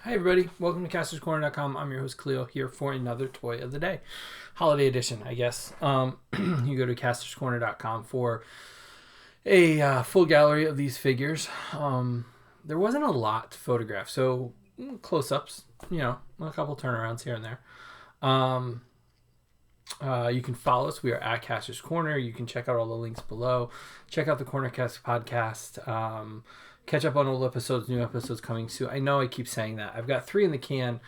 Hi everybody, welcome to CastorsCorner.com. I'm your host Cleo here for another toy of the day, holiday edition, I guess. You go to CastorsCorner.com for a full gallery of these figures. There wasn't a lot to photograph, so close-ups, a couple turnarounds here and there. You can follow us. We are at Castors Corner. You can check out all the links below. Check out the Cornercast podcast. Catch up on old episodes, new episodes coming soon. I know I keep saying that. I've got 3 in the can,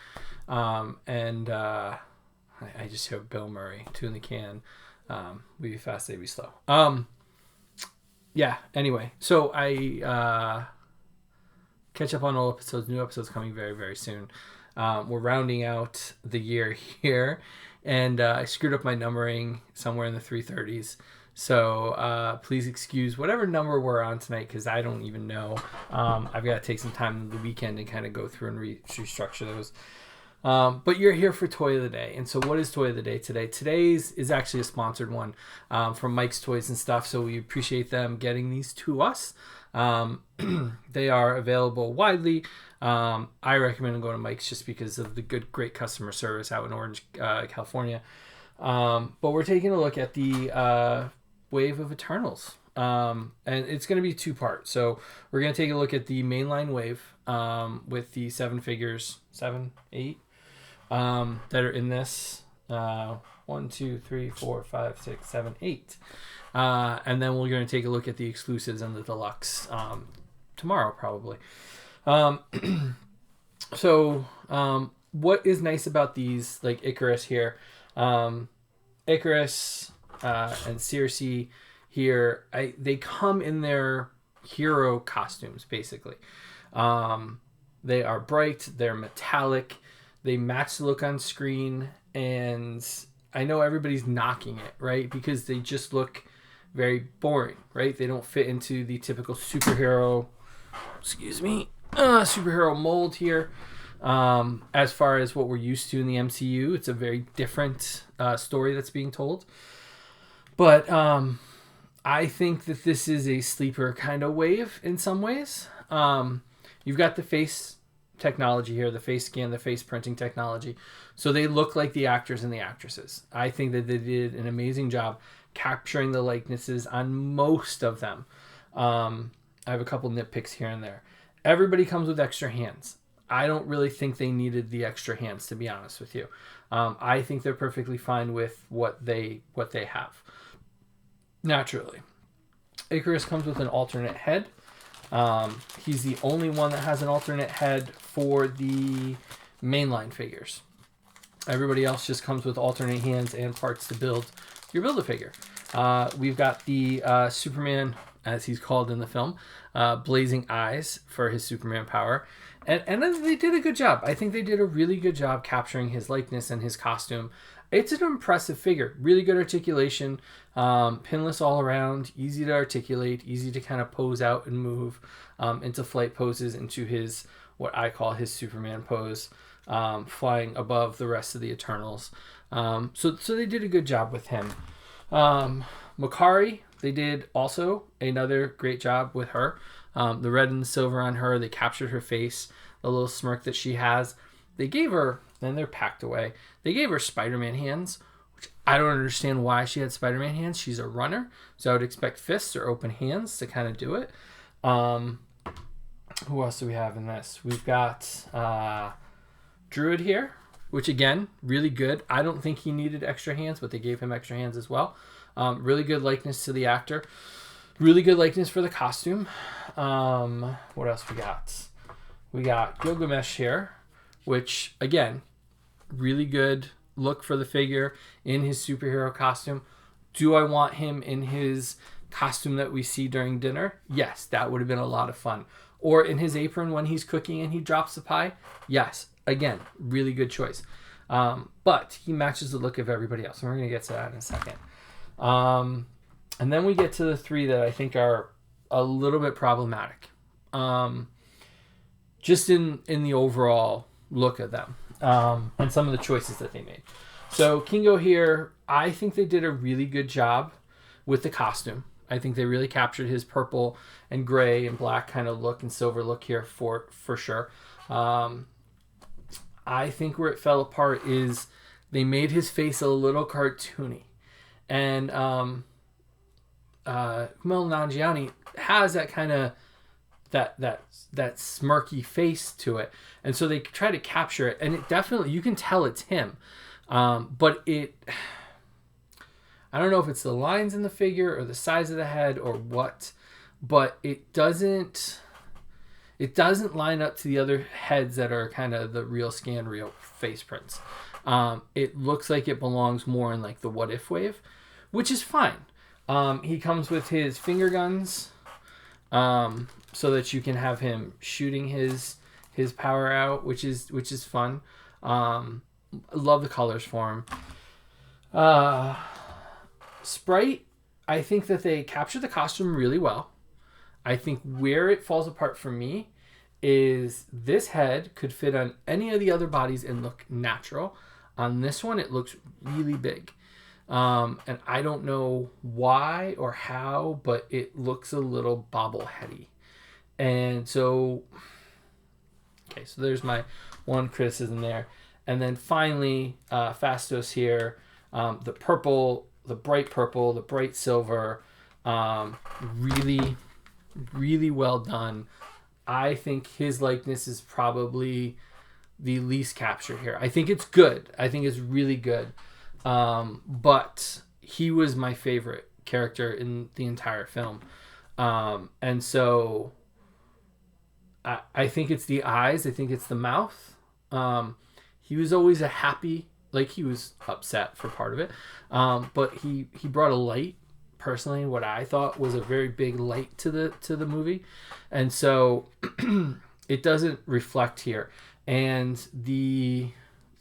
and I just hear Bill Murray, 2 in the can. We be fast, they be slow. Yeah, anyway. So I catch up on old episodes, new episodes coming very, very soon. We're rounding out the year here, and I screwed up my numbering somewhere in the 330s. So please excuse whatever number we're on tonight because I don't even know. I've got to take some time in the weekend and kind of go through and restructure those. But you're here for Toy of the Day. And so what is Toy of the Day today? Today's is actually a sponsored one from Mike's Toys and stuff. So we appreciate them getting these to us. They are available widely. I recommend going to Mike's just because of the great customer service out in Orange, California. But we're taking a look at the Wave of Eternals. And it's going to be 2-part. So we're going to take a look at the mainline wave with the 7 figures, 7, 8 that are in this. 1, 2, 3, 4, 5, 6, 7, 8. And then we're going to take a look at the exclusives and the deluxe tomorrow probably. So what is nice about these, like Icarus here, Icarus and Circe here, they come in their hero costumes basically. They are bright, they're metallic, they match the look on screen, and I know everybody's knocking it, right? Because they just look very boring, right? They don't fit into the typical superhero mold here. As far as what we're used to in the MCU, it's a very different story that's being told. But I think that this is a sleeper kind of wave in some ways. You've got the face technology here, the face scan, the face printing technology. So they look like the actors and the actresses. I think that they did an amazing job capturing the likenesses on most of them. I have a couple nitpicks here and there. Everybody comes with extra hands. I don't really think they needed the extra hands, to be honest with you. I think they're perfectly fine with what they have. Naturally. Icarus comes with an alternate head. He's the only one that has an alternate head for the mainline figures. Everybody else just comes with alternate hands and parts to build your Build-A-Figure. We've got the Superman, as he's called in the film, blazing eyes for his Superman power. And they did a good job. I think they did a really good job capturing his likeness and his costume. It's an impressive figure. Really good articulation. Pinless all around. Easy to articulate. Easy to kind of pose out and move into flight poses, into his, what I call his Superman pose, flying above the rest of the Eternals. So they did a good job with him. Makari, they did also another great job with her. The red and the silver on her, they captured her face, the little smirk that she has. They gave her, then they're packed away, they gave her Spider-Man hands, which I don't understand why she had Spider-Man hands. She's a runner, so I would expect fists or open hands to kind of do it. Who else do we have in this? We've got Druid here, which again, really good. I don't think he needed extra hands, but they gave him extra hands as well. Really good likeness to the actor. Really good likeness for the costume. What else we got? We got Gilgamesh here, which, again, really good look for the figure in his superhero costume. Do I want him in his costume that we see during dinner? Yes, that would have been a lot of fun. Or in his apron when he's cooking and he drops the pie? Yes, again, really good choice. But he matches the look of everybody else, and we're going to get to that in a second. And then we get to the 3 that I think are a little bit problematic. Just in the overall look of them. And some of the choices that they made. So Kingo here, I think they did a really good job with the costume. I think they really captured his purple and gray and black kind of look and silver look here for sure. I think where it fell apart is they made his face a little cartoony. And Kumail Nanjiani has that kind of that smirky face to it, and so they try to capture it, and it definitely, you can tell it's him, but I don't know if it's the lines in the figure or the size of the head or what, but it doesn't line up to the other heads that are kind of the real face prints. It looks like it belongs more in like the What If wave, which is fine. He comes with his finger guns, so that you can have him shooting his power out, which is fun. I love the colors for him. Sprite, I think that they capture the costume really well. I think where it falls apart for me is this head could fit on any of the other bodies and look natural. On this one, it looks really big. And I don't know why or how, but it looks a little bobbleheady. And so, okay, so there's my one criticism there. And then finally, Fastos here, the purple, the bright purple, the bright silver, really, really well done. I think his likeness is probably the least captured here. I think it's good. I think it's really good. But he was my favorite character in the entire film. And so I think it's the eyes. I think it's the mouth. He was always a happy, like he was upset for part of it. But he brought a light, personally, what I thought was a very big light to the movie. And so it doesn't reflect here. And the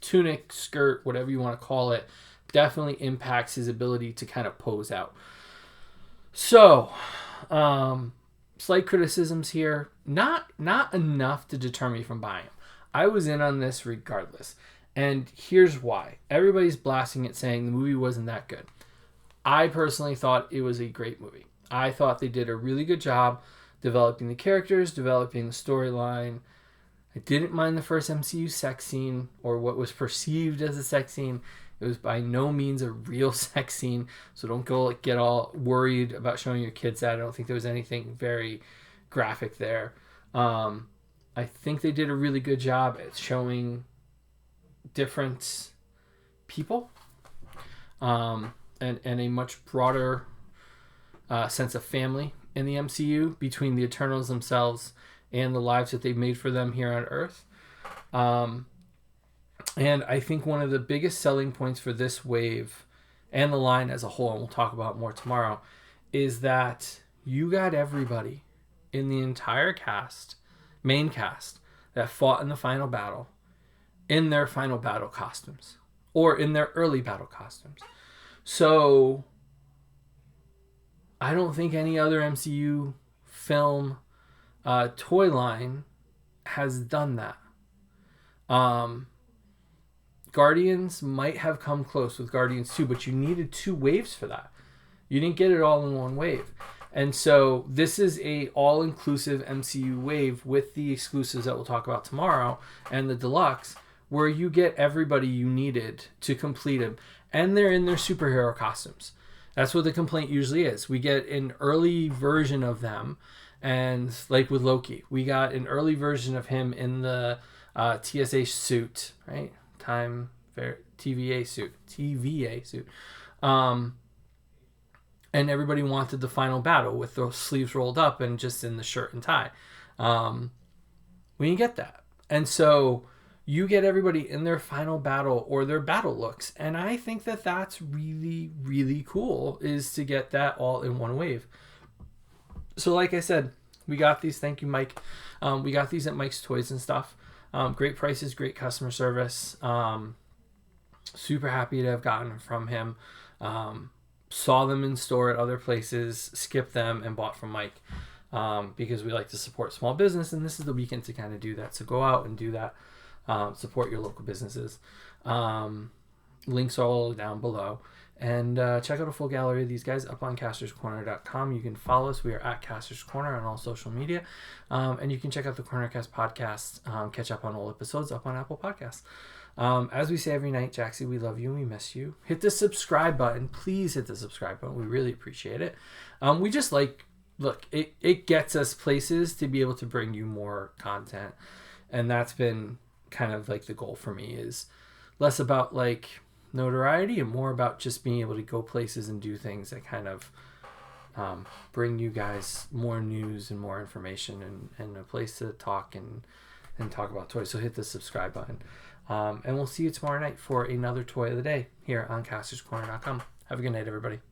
tunic, skirt, whatever you want to call it, definitely impacts his ability to kind of pose out. So, slight criticisms here. Not enough to deter me from buying them. I was in on this regardless. And here's why. Everybody's blasting it saying the movie wasn't that good. I personally thought it was a great movie. I thought they did a really good job developing the characters, developing the storyline. I didn't mind the first MCU sex scene, or what was perceived as a sex scene. It was by no means a real sex scene, so don't get all worried about showing your kids that. I don't think there was anything very graphic there. I think they did a really good job at showing different people, and a much broader sense of family in the MCU between the Eternals themselves and the lives that they've made for them here on Earth. And I think one of the biggest selling points for this wave and the line as a whole, and we'll talk about more tomorrow, is that you got everybody in the entire main cast, that fought in the final battle in their final battle costumes or in their early battle costumes. So I don't think any other MCU film toy line has done that. Guardians might have come close with Guardians 2, but you needed 2 waves for that. You didn't get it all in one wave. And so this is a all-inclusive MCU wave with the exclusives that we'll talk about tomorrow and the deluxe, where you get everybody you needed to complete them. And they're in their superhero costumes. That's what the complaint usually is. We get an early version of them. And like with Loki, we got an early version of him in the TSA suit, right? TVA suit. And everybody wanted the final battle with those sleeves rolled up and just in the shirt and tie. We didn't get that. And so you get everybody in their final battle or their battle looks. And I think that that's really, really cool, is to get that all in one wave. So like I said, we got these. Thank you, Mike. We got these at Mike's Toys and stuff. Great prices, great customer service. Super happy to have gotten them from him. Saw them in store at other places, skipped them, and bought from Mike, because we like to support small business, and this is the weekend to kind of do that. So go out and do that. Support your local businesses. Links are all down below. And check out a full gallery of these guys up on castorscorner.com. You can follow us. We are at Castors Corner on all social media. And you can check out the Cornercast podcast, catch up on all episodes up on Apple Podcasts. As we say every night, Jaxie, we love you and we miss you. Hit the subscribe button. Please hit the subscribe button. We really appreciate it. We just look, it gets us places to be able to bring you more content. And that's been kind of like the goal for me, is less about like notoriety and more about just being able to go places and do things that kind of bring you guys more news and more information and a place to talk and talk about toys. So hit the subscribe button. And we'll see you tomorrow night for another toy of the day here on castorscorner.com. Have a good night, everybody.